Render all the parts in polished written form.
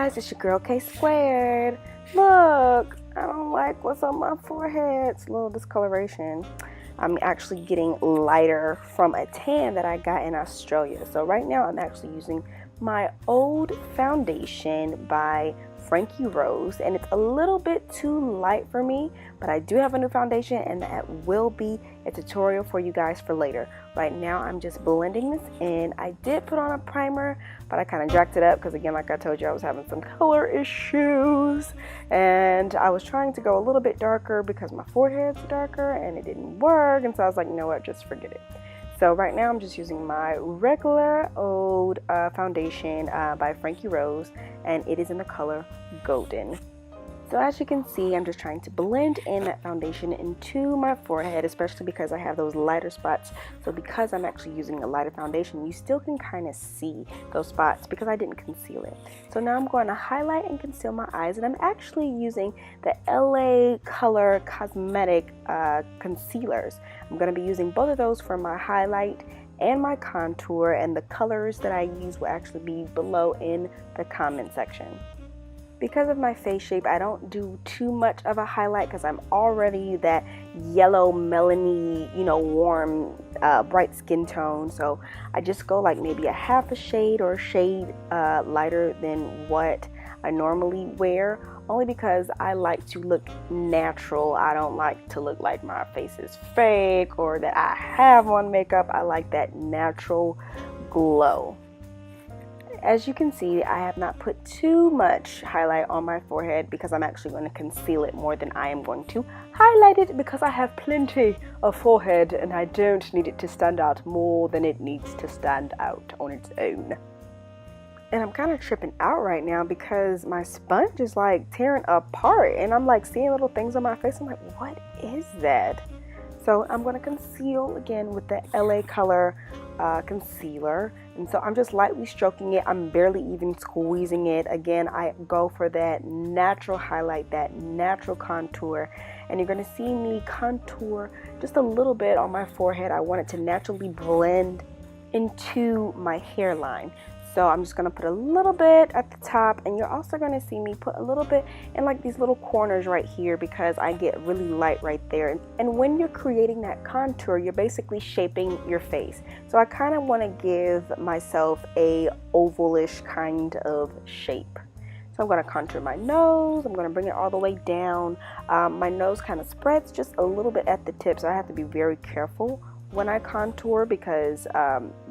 guys, it's your girl K Squared. Look, I don't like what's on my forehead. It's a little discoloration. I'm actually getting lighter from a tan that I got in Australia. So right now I'm actually using my old foundation by Frankie Rose, and it's a little bit too light for me, but I do have a new foundation, and that will be a tutorial for you guys for later. Right now I'm just blending this in. I did put on a primer, but I kind of jacked it up because, again, like I told you, I was having some color issues, and I was trying to go a little bit darker because my forehead's darker and it didn't work, and so I was like, you know what, just forget it. So right now I'm just using my regular old foundation by Frankie Rose, and it is in the color Golden. So as you can see, I'm just trying to blend in that foundation into my forehead, especially because I have those lighter spots. So because I'm actually using a lighter foundation, you still can kind of see those spots because I didn't conceal it. So now I'm going to highlight and conceal my eyes, and I'm actually using the LA Color Cosmetic concealers. I'm going to be using both of those for my highlight and my contour, and the colors that I use will actually be below in the comment section. Because of my face shape, I don't do too much of a highlight because I'm already that yellow, melony, warm, bright skin tone. So I just go like maybe a half a shade or a shade lighter than what I normally wear, only because I like to look natural. I don't like to look like my face is fake or that I have on makeup. I like that natural glow. As you can see, I have not put too much highlight on my forehead because I'm actually going to conceal it more than I am going to highlight it, because I have plenty of forehead and I don't need it to stand out more than it needs to stand out on its own. And I'm kind of tripping out right now because my sponge is like tearing apart and I'm like seeing little things on my face. I'm like, what is that? So I'm going to conceal again with the LA Color concealer, and so I'm just lightly stroking it. I'm barely even squeezing it. Again, I go for that natural highlight, that natural contour, and you're going to see me contour just a little bit on my forehead. I want it to naturally blend into my hairline. So I'm just going to put a little bit at the top, and you're also going to see me put a little bit in like these little corners right here because I get really light right there. And when you're creating that contour, you're basically shaping your face. So I kind of want to give myself a ovalish kind of shape. So I'm going to contour my nose. I'm going to bring it all the way down. My nose kind of spreads just a little bit at the tip, so I have to be very careful when I contour because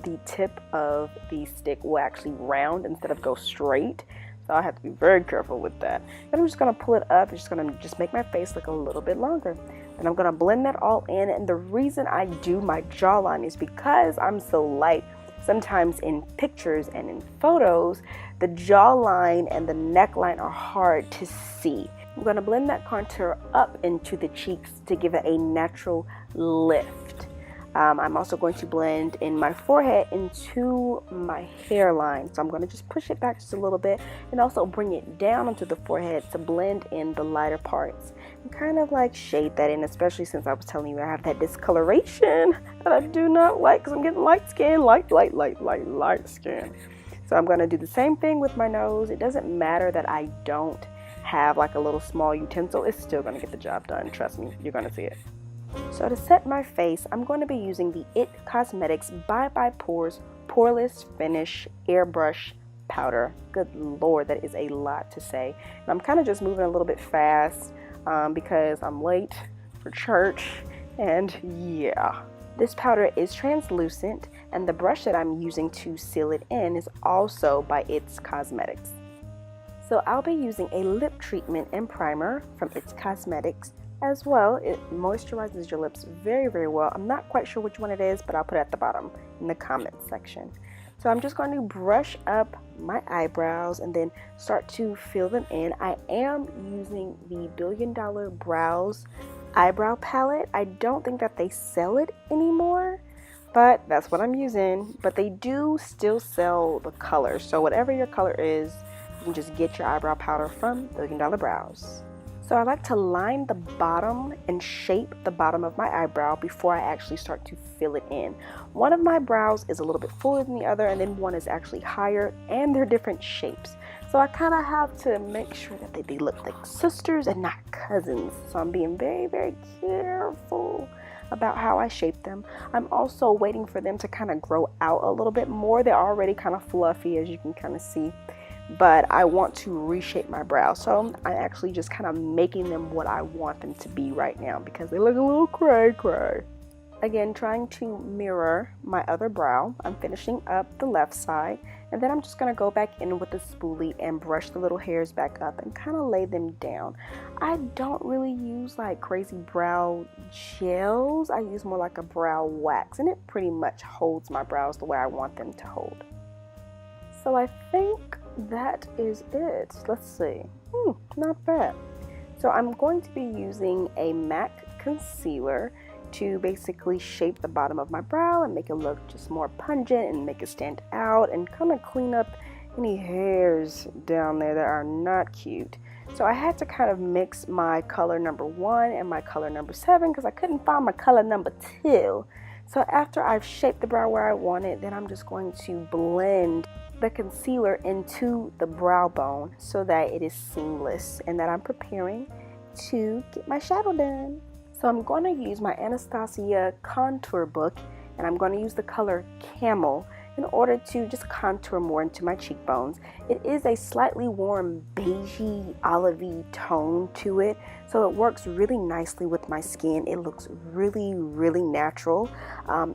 the tip of the stick will actually round instead of go straight. So I have to be very careful with that. Then I'm just going to pull it up. It's just going to make my face look a little bit longer. And I'm going to blend that all in. And the reason I do my jawline is because I'm so light. Sometimes in pictures and in photos, the jawline and the neckline are hard to see. I'm going to blend that contour up into the cheeks to give it a natural lift. I'm also going to blend in my forehead into my hairline. So I'm going to just push it back just a little bit and also bring it down onto the forehead to blend in the lighter parts. And kind of like shade that in, especially since I was telling you I have that discoloration that I do not like because I'm getting light skin, light skin. So I'm going to do the same thing with my nose. It doesn't matter that I don't have like a little small utensil. It's still going to get the job done. Trust me, you're going to see it. So to set my face, I'm going to be using the IT Cosmetics Bye Bye Pores Poreless Finish Airbrush Powder. Good Lord, that is a lot to say. And I'm kind of just moving a little bit fast because I'm late for church, and yeah. This powder is translucent, and the brush that I'm using to seal it in is also by IT Cosmetics. So I'll be using a lip treatment and primer from IT Cosmetics. As well, it moisturizes your lips very, very well. I'm not quite sure which one it is, but I'll put it at the bottom in the comment section. So I'm just going to brush up my eyebrows and then start to fill them in. I am using the Billion Dollar Brows eyebrow palette. I don't think that they sell it anymore, but that's what I'm using. But they do still sell the color. So whatever your color is, you can just get your eyebrow powder from Billion Dollar Brows. So I like to line the bottom and shape the bottom of my eyebrow before I actually start to fill it in. One of my brows is a little bit fuller than the other, and then one is actually higher, and they're different shapes. So I kind of have to make sure that they look like sisters and not cousins. So I'm being very, very careful about how I shape them. I'm also waiting for them to kind of grow out a little bit more. They're already kind of fluffy, as you can kind of see, but I want to reshape my brows. So I'm actually just kind of making them what I want them to be right now because they look a little cray. Again, trying to mirror my other brow. I'm finishing up the left side, and then I'm just going to go back in with the spoolie and brush the little hairs back up and kind of lay them down. I don't really use like crazy brow gels. I use more like a brow wax, and it pretty much holds my brows the way I want them to hold. So I think that is it. Let's see. Not bad. So I'm going to be using a MAC concealer to basically shape the bottom of my brow and make it look just more pungent and make it stand out and kind of clean up any hairs down there that are not cute. So I had to kind of mix my color number 1 and my color number 7 because I couldn't find my color number 2. So after I've shaped the brow where I want it, then I'm just going to blend the concealer into the brow bone so that it is seamless and that I'm preparing to get my shadow done. So I'm going to use my Anastasia contour book, and I'm going to use the color Camel in order to just contour more into my cheekbones. It is a slightly warm beigey olivey tone to it, so it works really nicely with my skin. It looks really, really natural.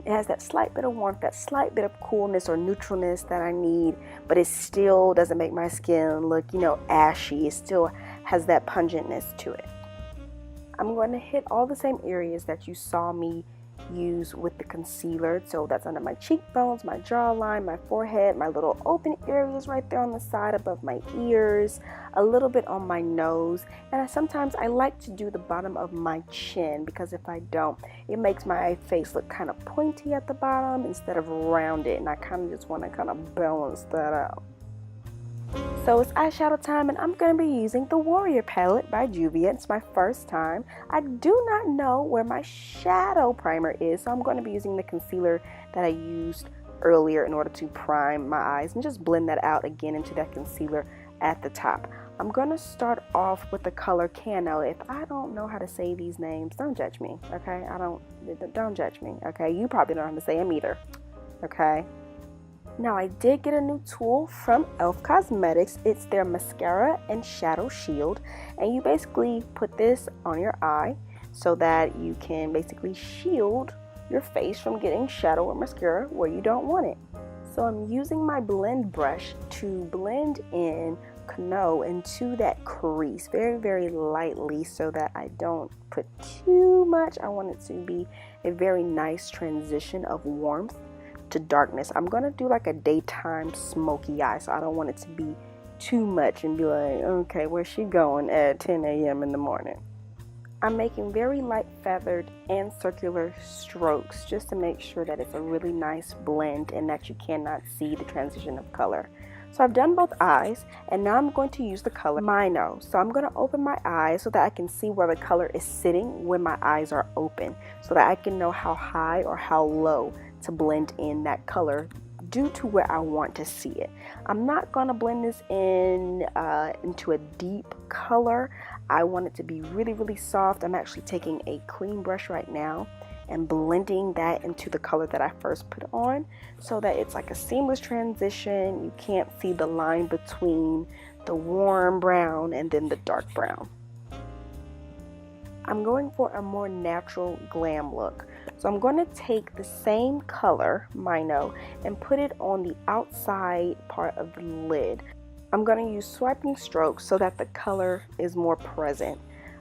It has that slight bit of warmth, that slight bit of coolness or neutralness that I need, but it still doesn't make my skin look, ashy. It still has that pungentness to it. I'm going to hit all the same areas that you saw me use with the concealer. So that's under my cheekbones, my jawline, my forehead, my little open areas right there on the side above my ears, a little bit on my nose, and sometimes I like to do the bottom of my chin because if I don't, it makes my face look kind of pointy at the bottom instead of rounded, and I kind of just want to kind of balance that out. So it's eyeshadow time, and I'm going to be using the Warrior palette by Juvia. It's my first time. I do not know where my shadow primer is, so I'm going to be using the concealer that I used earlier in order to prime my eyes and just blend that out again into that concealer at the top. I'm going to start off with the color Cano. If I don't know how to say these names, don't judge me, okay? Don't judge me, okay? You probably don't know how to say them either, okay? Now I did get a new tool from e.l.f. Cosmetics. It's their mascara and shadow shield, and you basically put this on your eye so that you can basically shield your face from getting shadow or mascara where you don't want it. So I'm using my blend brush to blend in Cano into that crease very, very lightly so that I don't put too much. I want it to be a very nice transition of warmth to darkness. I'm gonna do like a daytime smoky eye, so I don't want it to be too much and be like, okay, where's she going at 10 a.m. in the morning? I'm making very light feathered and circular strokes just to make sure that it's a really nice blend and that you cannot see the transition of color. So I've done both eyes, and now I'm going to use the color Mino. So I'm going to open my eyes so that I can see where the color is sitting when my eyes are open, so that I can know how high or how low to blend in that color due to where I want to see it. I'm not going to blend this in into a deep color. I want it to be really, really soft. I'm actually taking a clean brush right now and blending that into the color that I first put on so that it's like a seamless transition. You can't see the line between the warm brown and then the dark brown. I'm going for a more natural glam look. So I'm going to take the same color, Mino, and put it on the outside part of the lid. I'm going to use swiping strokes so that the color is more present.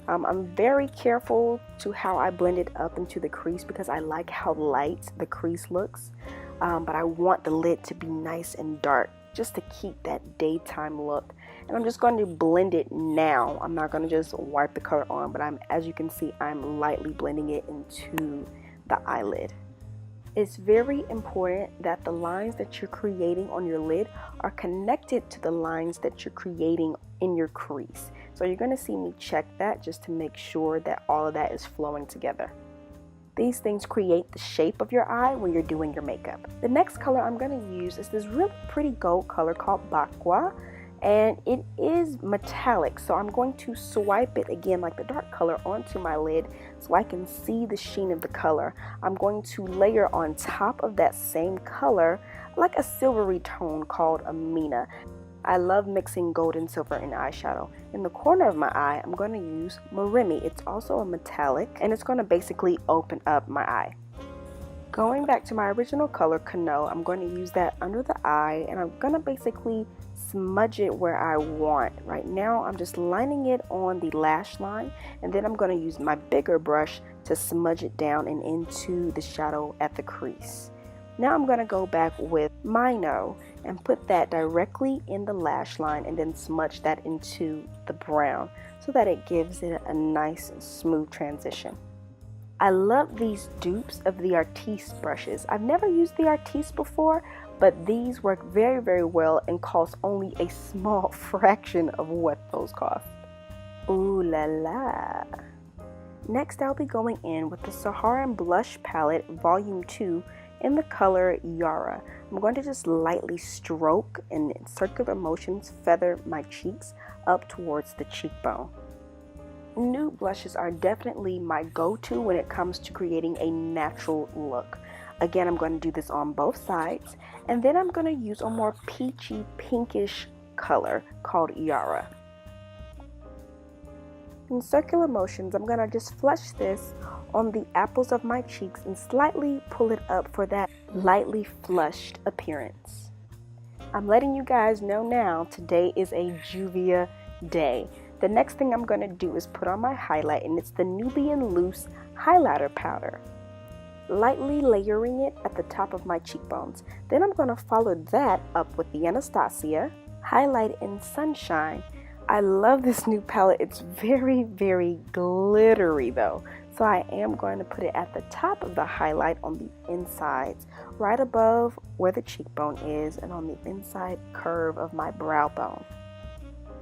I'm very careful to how I blend it up into the crease because I like how light the crease looks, but I want the lid to be nice and dark just to keep that daytime look. And I'm just going to blend it now. I'm not going to just wipe the color on, but as you can see, I'm lightly blending it into the eyelid. It's very important that the lines that you're creating on your lid are connected to the lines that you're creating in your crease. So you're going to see me check that just to make sure that all of that is flowing together. These things create the shape of your eye when you're doing your makeup. The next color I'm going to use is this really pretty gold color called Bakwa. and it is metallic, so I'm going to swipe it again like the dark color onto my lid so I can see the sheen of the color. I'm going to layer on top of that same color like a silvery tone called Amina. I love mixing gold and silver in eyeshadow. In the corner of my eye, I'm going to use Marimi. It's also a metallic, and it's going to basically open up my eye. Going back to my original color, Cano, I'm going to use that under the eye, and I'm going to basically smudge it where I want. Right now, I'm just lining it on the lash line, and then I'm going to use my bigger brush to smudge it down and into the shadow at the crease. Now I'm going to go back with Mino and put that directly in the lash line and then smudge that into the brown so that it gives it a nice smooth transition. I love these dupes of the Artiste brushes. I've never used the Artiste before, but these work very, very well and cost only a small fraction of what those cost. Ooh la la. Next, I'll be going in with the Saharan Blush Palette Volume 2 in the color Yara. I'm going to just lightly stroke and in circular motions feather my cheeks up towards the cheekbone. Nude blushes are definitely my go-to when it comes to creating a natural look. Again, I'm going to do this on both sides, and then I'm going to use a more peachy pinkish color called Yara. In circular motions, I'm going to just flush this on the apples of my cheeks and slightly pull it up for that lightly flushed appearance. I'm letting you guys know now, today is a Juvia day. The next thing I'm going to do is put on my highlight, and it's the Nubian Loose Highlighter Powder. Lightly layering it at the top of my cheekbones. Then I'm going to follow that up with the Anastasia Highlight in Sunshine. I love this new palette. It's very, very glittery though. So I am going to put it at the top of the highlight on the insides, right above where the cheekbone is and on the inside curve of my brow bone.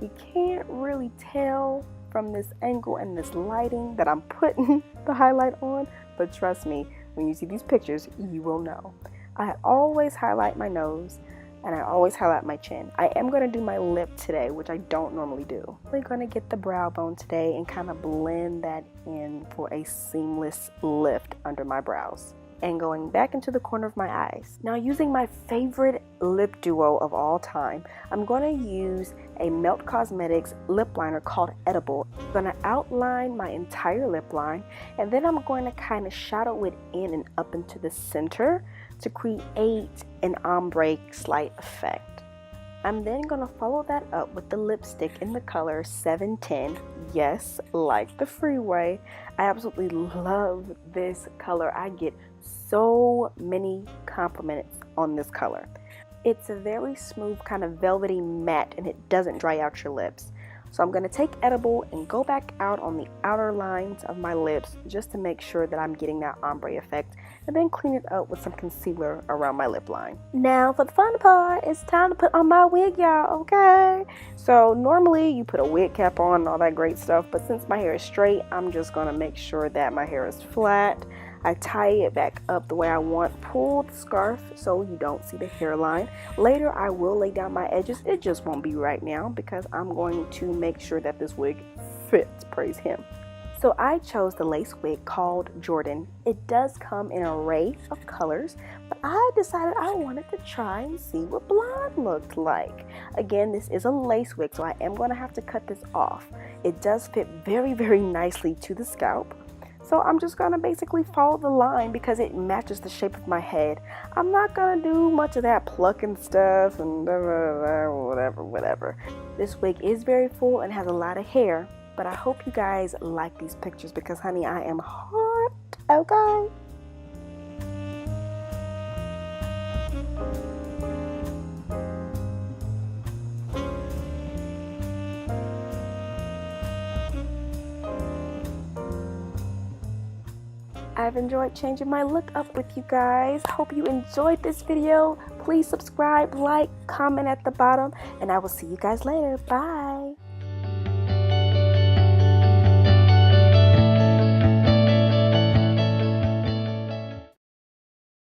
You can't really tell from this angle and this lighting that I'm putting the highlight on, but trust me, when you see these pictures, you will know. I always highlight my nose and I always highlight my chin. I am going to do my lip today, which I don't normally do. I'm going to get the brow bone today and kind of blend that in for a seamless lift under my brows. And going back into the corner of my eyes. Now, using my favorite lip duo of all time, I'm going to use a Melt Cosmetics lip liner called Edible. I'm going to outline my entire lip line, and then I'm going to kind of shadow it in and up into the center to create an ombre slight effect. I'm then going to follow that up with the lipstick in the color 710. Yes, like the freeway. I absolutely love this color. I get so many compliments on this color. It's a very smooth kind of velvety matte, and it doesn't dry out your lips. So I'm going to take Edible and go back out on the outer lines of my lips just to make sure that I'm getting that ombre effect, and then clean it up with some concealer around my lip line. Now for the fun part, it's time to put on my wig, y'all, okay? So normally you put a wig cap on and all that great stuff, but since my hair is straight, I'm just going to make sure that my hair is flat. I tie it back up the way I want, pull the scarf so you don't see the hairline. Later I will lay down my edges. It just won't be right now because I'm going to make sure that this wig fits, praise him. So I chose the lace wig called Jordan. It does come in an array of colors, but I decided I wanted to try and see what blonde looked like. Again, this is a lace wig, so I am going to have to cut this off. It does fit very, very nicely to the scalp. So I'm just going to basically follow the line because it matches the shape of my head. I'm not going to do much of that plucking stuff and whatever. This wig is very full and has a lot of hair, but I hope you guys like these pictures because, honey, I am hot, okay? I've enjoyed changing my look up with you guys. Hope you enjoyed this video. Please subscribe, like, comment at the bottom, and I will see you guys later. Bye.